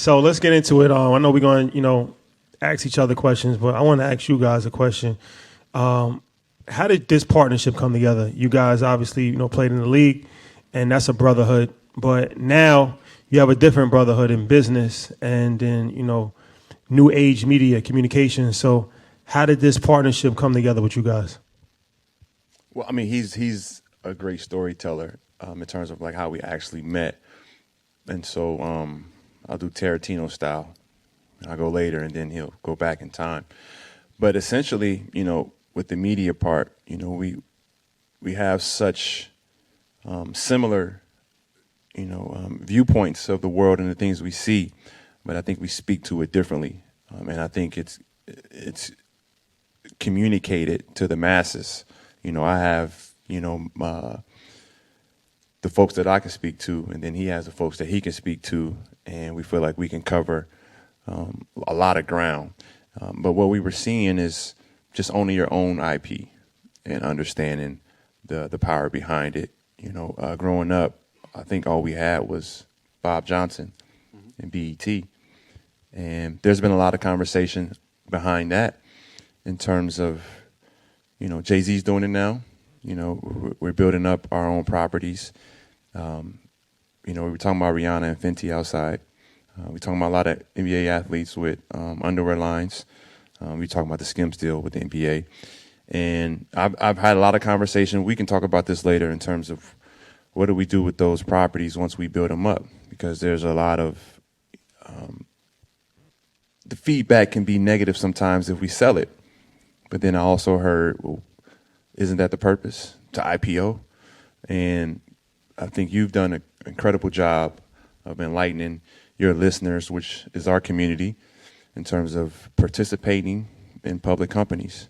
So let's get into it. I know we're going to, ask each other questions, but I want to ask you guys a question. How did this partnership come together? You guys obviously, played in the league, and that's a brotherhood. But now you have a different brotherhood in business and in, new age media communication. So how did this partnership come together with you guys? Well, I mean, he's a great storyteller in terms of like how we actually met. And so I'll do Tarantino style. I'll go later, and then he'll go back in time. But essentially, with the media part, we have such similar, viewpoints of the world and the things we see, but I think we speak to it differently, and I think it's communicated to the masses. I have, the folks that I can speak to, and then he has the folks that he can speak to, and we feel like we can cover a lot of ground. But what we were seeing is just owning your own IP and understanding the power behind it. Growing up, I think all we had was Bob Johnson and BET. And there's been a lot of conversation behind that in terms of, Jay-Z's doing it now. We're building up our own properties. We were talking about Rihanna and Fenty outside. We're talking about a lot of NBA athletes with underwear lines. We're talking about the Skims deal with the NBA. And I've had a lot of conversation. We can talk about this later in terms of what do we do with those properties once we build them up, because there's a lot of the feedback can be negative sometimes if we sell it. But then I also heard, well, isn't that the purpose, to IPO? And I think you've done an incredible job of enlightening your listeners, which is our community, in terms of participating in public companies.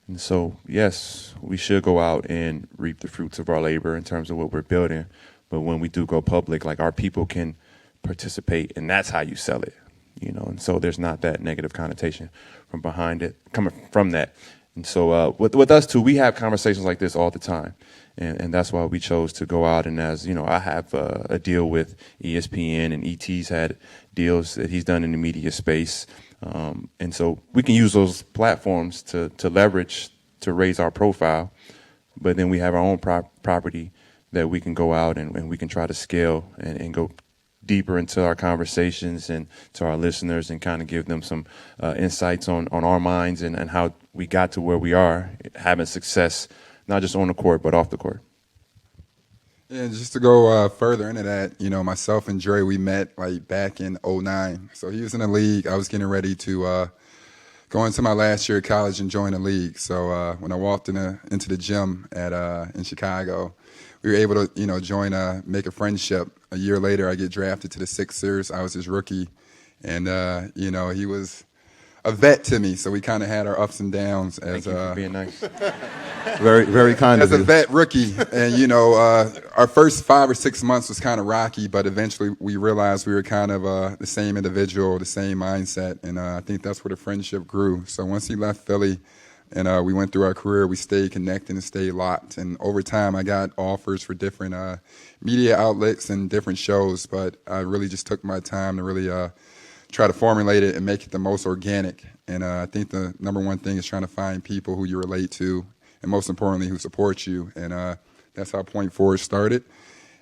And so, yes, we should go out and reap the fruits of our labor in terms of what we're building. But when we do go public, like, our people can participate, and that's how you sell it, And so there's not that negative connotation from behind it, coming from that. And so with us, too, we have conversations like this all the time. And that's why we chose to go out. And as I have a deal with ESPN, and ET's had deals that he's done in the media space. And so we can use those platforms to leverage, to raise our profile. But then we have our own property that we can go out and we can try to scale and go deeper into our conversations and to our listeners and kind of give them some insights on our minds and how we got to where we are, having success, not just on the court, but off the court. Yeah, just to go further into that, myself and Dre, we met like back in '09. So he was in the league. I was getting ready to go into my last year of college and join the league. So when I walked into the gym in Chicago, we were able to, join, make a friendship. A year later, I get drafted to the Sixers. I was his rookie. And, he was a vet to me. So we kind of had our ups and downs as Thank you for being nice. Very, very kind of you. As a vet rookie. And, our first 5 or 6 months was kind of rocky, but eventually we realized we were kind of the same individual, the same mindset. And I think that's where the friendship grew. So once he left Philly, and we went through our career, we stayed connected and stayed locked. And over time, I got offers for different media outlets and different shows, but I really just took my time to really try to formulate it and make it the most organic. And I think the number one thing is trying to find people who you relate to, and most importantly, who support you. And that's how Point Forward started.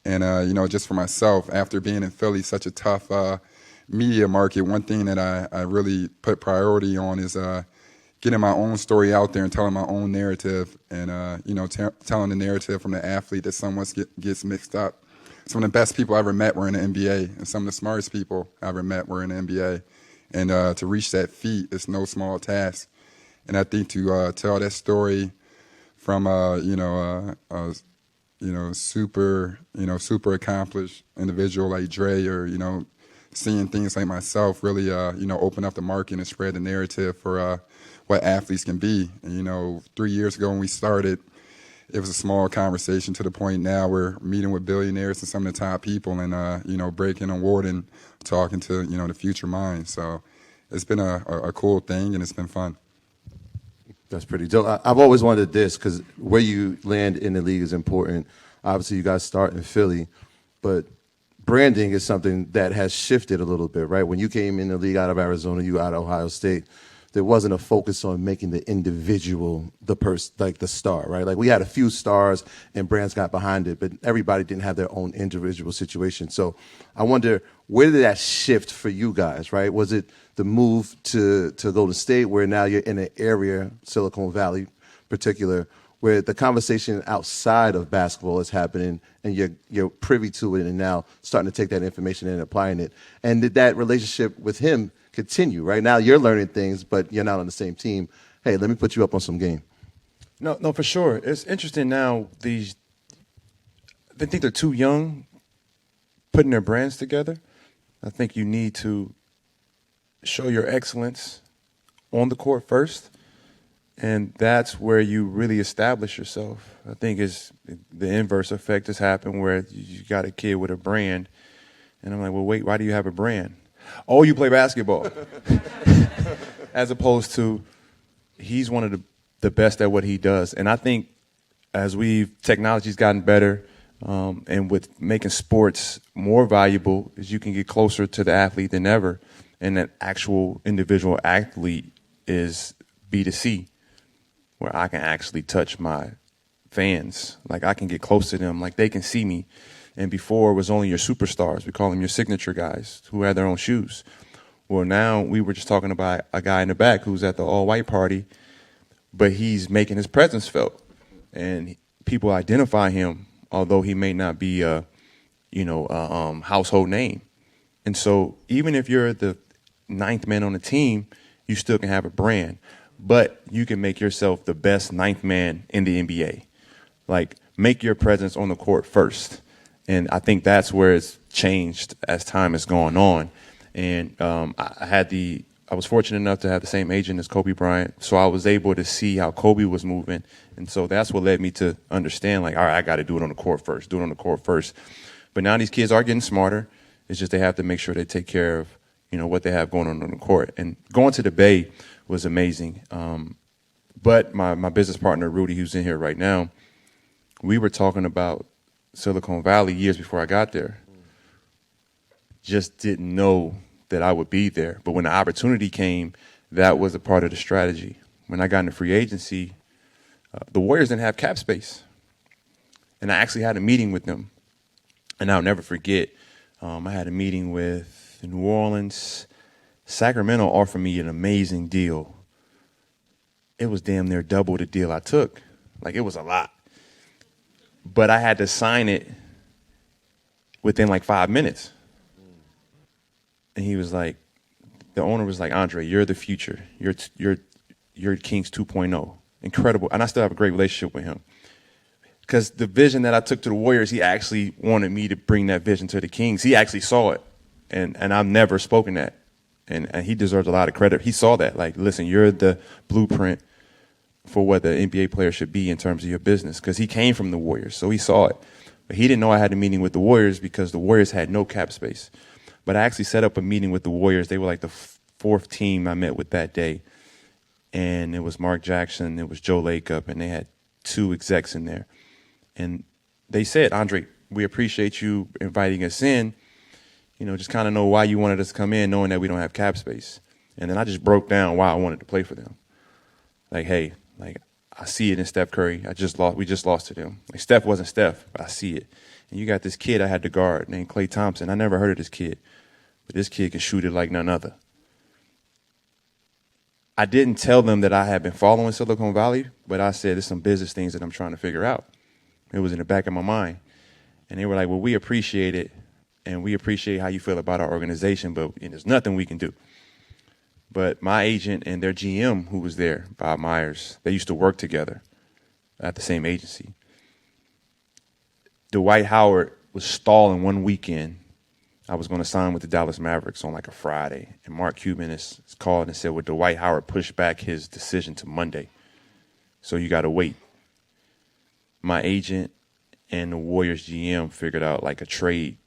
And, just for myself, after being in Philly, such a tough media market, one thing that I really put priority on is getting my own story out there and telling my own narrative and, telling the narrative from the athlete that somewhat gets mixed up. Some of the best people I ever met were in the NBA, and some of the smartest people I ever met were in the NBA. And to reach that feat is no small task. And I think to tell that story from, super accomplished individual like Dre or, seeing things like myself really, open up the market and spread the narrative for what athletes can be. And, 3 years ago when we started, it was a small conversation to the point now we're meeting with billionaires and some of the top people and, breaking award and talking to, the future minds. So it's been a cool thing and it's been fun. That's pretty dope. I've always wanted this because where you land in the league is important. Obviously, you guys start in Philly, but branding is something that has shifted a little bit, right? When you came in the league out of Arizona, you out of Ohio State, there wasn't a focus on making the individual like the star, right? Like we had a few stars and brands got behind it, but everybody didn't have their own individual situation. So I wonder, where did that shift for you guys, right? Was it the move to Golden State, where now you're in an area, Silicon Valley particular, where the conversation outside of basketball is happening and you're privy to it and now starting to take that information and applying it? And did that relationship with him continue? Right now you're learning things, but you're not on the same team. Hey, let me put you up on some game. No, for sure. It's interesting now. I think they're too young putting their brands together. I think you need to show your excellence on the court first, and that's where you really establish yourself. I think it's the inverse effect has happened where you got a kid with a brand, and I'm like, well, wait, why do you have a brand? Oh, you play basketball. As opposed to he's one of the best at what he does. And I think as technology's gotten better, and with making sports more valuable, is you can get closer to the athlete than ever. And that actual individual athlete is B2C, where I can actually touch my fans. Like I can get close to them, like they can see me. And before it was only your superstars. We call them your signature guys who had their own shoes. Well, now we were just talking about a guy in the back who's at the all-white party, but he's making his presence felt. And people identify him, although he may not be a household name. And so even if you're the ninth man on the team, you still can have a brand. But you can make yourself the best ninth man in the NBA. Like, make your presence on the court first. And I think that's where it's changed as time has gone on. And I was fortunate enough to have the same agent as Kobe Bryant, so I was able to see how Kobe was moving. And so that's what led me to understand, like, all right, I got to do it on the court first. But now these kids are getting smarter. It's just they have to make sure they take care of, what they have going on the court. And going to the Bay was amazing. But my business partner, Rudy, who's in here right now, we were talking about Silicon Valley years before I got there. Just didn't know that I would be there. But when the opportunity came, that was a part of the strategy. When I got into free agency, the Warriors didn't have cap space. And I actually had a meeting with them. And I'll never forget, I had a meeting with New Orleans. Sacramento offered me an amazing deal. It was damn near double the deal I took. Like, it was a lot. But I had to sign it within like 5 minutes. And he was like, the owner was like, Andre, you're the future. You're Kings 2.0. Incredible. And I still have a great relationship with him. Because the vision that I took to the Warriors, he actually wanted me to bring that vision to the Kings. He actually saw it. And I've never spoken that. And he deserves a lot of credit. He saw that. Like, listen, you're the blueprint for what the NBA player should be in terms of your business. Because he came from the Warriors, so he saw it. But he didn't know I had a meeting with the Warriors because the Warriors had no cap space. But I actually set up a meeting with the Warriors. They were like the fourth team I met with that day. And it was Mark Jackson, it was Joe Lacob, and they had 2 execs in there. And they said, Andre, we appreciate you inviting us in. Just kind of know why you wanted us to come in, knowing that we don't have cap space. And then I just broke down why I wanted to play for them. Like, hey, like, I see it in Steph Curry. We just lost to them. Like, Steph wasn't Steph, but I see it. And you got this kid I had to guard named Klay Thompson. I never heard of this kid, but this kid can shoot it like none other. I didn't tell them that I had been following Silicon Valley, but I said there's some business things that I'm trying to figure out. It was in the back of my mind. And they were like, well, we appreciate it, and we appreciate how you feel about our organization, but there's nothing we can do. But my agent and their GM, who was there, Bob Myers, they used to work together at the same agency. Dwight Howard was stalling one weekend. I was going to sign with the Dallas Mavericks on like a Friday. And Mark Cuban is called and said, well, Dwight Howard pushed back his decision to Monday. So you got to wait. My agent and the Warriors GM figured out like a trade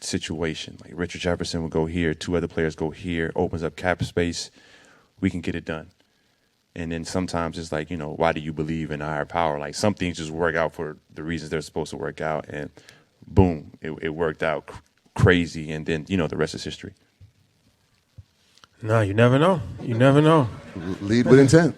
situation. Like Richard Jefferson would go here, 2 other players go here, opens up cap space. We can get it done. And then sometimes it's like, why do you believe in higher power? Like, some things just work out for the reasons they're supposed to work out. And boom, it worked out crazy, and then the rest is history. No, you never know. You never know. Lead with intent.